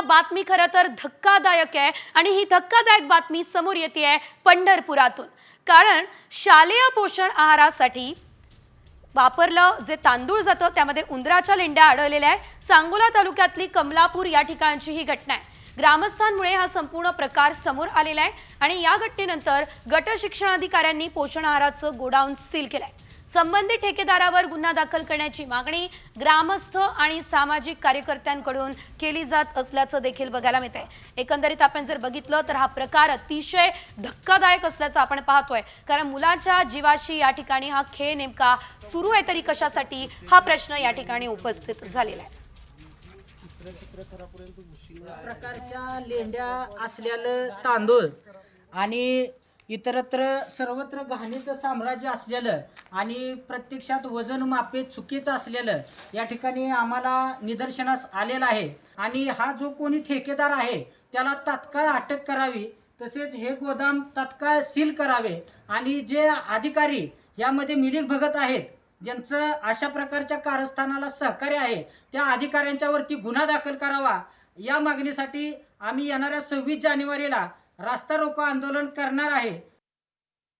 बातमी खरं तर धक्कादायक आहे आणि ही धक्कादायक बातमी समोर येते आहे पंढरपुरातून। कारण शालेय पोषण आहारासाठी वापरलं जे तांदूळ जातं त्यामध्ये उंदराच्या लेंड्या आढळलेल्या आहे। सांगोला तालुक्यातली कमलापूर या ठिकाणची ही घटना आहे। ग्रामस्थांमुळे हा संपूर्ण प्रकार समोर आलेला आहे आणि या घटनेनंतर गट शिक्षणाधिकाऱ्यांनी पोषण आहाराचं गोडाऊन सील केलंय। संबंधित ठेकेदारावर गुन्हा दाखल करण्याची मागणी ग्रामस्थ आणि सामाजिक कार्यकर्त्यांकडून केली जात असल्याचं देखील बघायला मिळतंय। एकंदरीत आपण जर बघितलं तर हा प्रकार अतिशय धक्कादायक असल्याचं आपण पाहतोय। कारण मुलाच्या जीवाशी या ठिकाणी हा खेळ नेमका सुरू आहे तरी कशासाठी हा प्रश्न या ठिकाणी उपस्थित झालेला आहे। प्रकारच्या लेंड्या असलेलं तांदूळ आणि इतरत्र सर्वत्र घाणीचं साम्राज्य असलेलं आणि प्रत्यक्षात वजन मापे चुकीचं असलेलं या ठिकाणी आम्हाला निदर्शनास आलेलं आहे। आणि हा जो कोणी ठेकेदार आहे त्याला तात्काळ अटक करावी, तसेच हे गोदाम तात्काळ सील करावे आणि जे अधिकारी यामध्ये मिलीक भगत आहेत ज्यांचं अशा प्रकारच्या कारस्थानाला सहकार्य आहे त्या अधिकाऱ्यांच्यावरती गुन्हा दाखल करावा। या मागणीसाठी आम्ही येणाऱ्या 26 जानेवारीला रास्ता रोको आंदोलन करणार आहे।